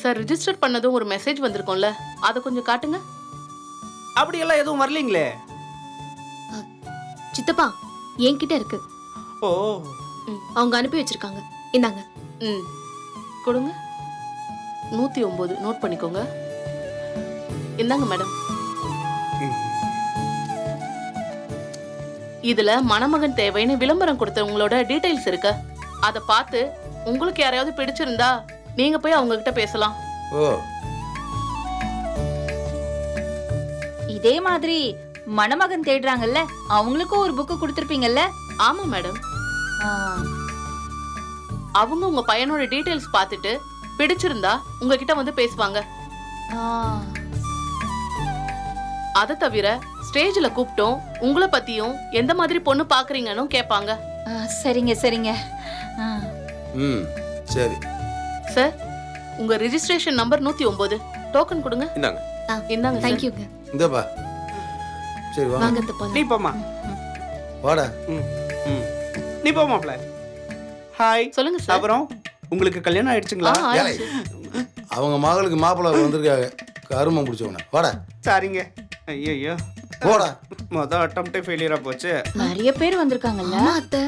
Sir register பண்ணதும் ஒரு message வந்திருக்கும்ல, அதை கொஞ்சம் காட்டுங்க. அப்படியெல்லாம் எதுவும் வரலீங்களே. சித்தப்பா என்கிட்ட இருக்கு. ஓ, அவங்க அனுப்பி வச்சிருக்காங்க. இந்தாங்க. ம் கொடுங்க. 109 நோட் பண்ணிக்கோங்க. இந்தாங்க மேடம். இதுல மணமகன் தேவைன்னு விளம்பரம் கொடுத்தவங்களோட டீடைல்ஸ் இருக்கு. அதை பார்த்து உங்களுக்கு யாரையாவது பிடிச்சிருந்தா நீங்க போய் அவங்க கிட்ட பேசலாம். ஓ, இதே மாதிரி மணமகன் தேடுறாங்கல்ல, அவங்களுக்கும் ஒரு புக்கு கொடுத்துருப்பீங்கல்ல? ஆமா மேடம். ஆ, அவங்க உங்க பையனோட டீடைல்ஸ் பார்த்துட்டு பிடிச்சிருந்தா உங்ககிட்ட வந்து பேசுவாங்க. ஆ. அதை தவிர ஸ்டேஜ்ல கூப்பிட்டோம் உங்களை பத்தியும் எந்த மாதிரி பொண்ணு பாக்குறீங்கன்னு கேட்பாங்க. சரிங்க சரிங்க. ஆ. ம், சரி. சார் உங்க ரெஜிஸ்ட்ரேஷன் நம்பர் 109. டோக்கன் கொடுங்க. இந்தாங்க. இந்தாங்க சார். தேங்க்யூங்க. இந்தப்பா. சரி வா. வாங்க தப்பா. நீ போமா. வாடா. நீ போமாப்ல. ஹாய். சொல்லுங்க சார். அப்புறம் உங்களுக்கு கல்யாணம் ஆயிடுச்சுங்களா? ஏலே, அவங்க மகளுக்கு மாப்பிள்ளை வந்திருக்காங்க. கருமம் பிடிச்சவன. வாடா. சரிங்க. ஐயோ, போடா. மொதல் அட்டம்ப்டே ஃபெயிலியரா போச்சு. நிறைய பேர் வந்திருக்காங்கல்ல. ஆமா அத்தை.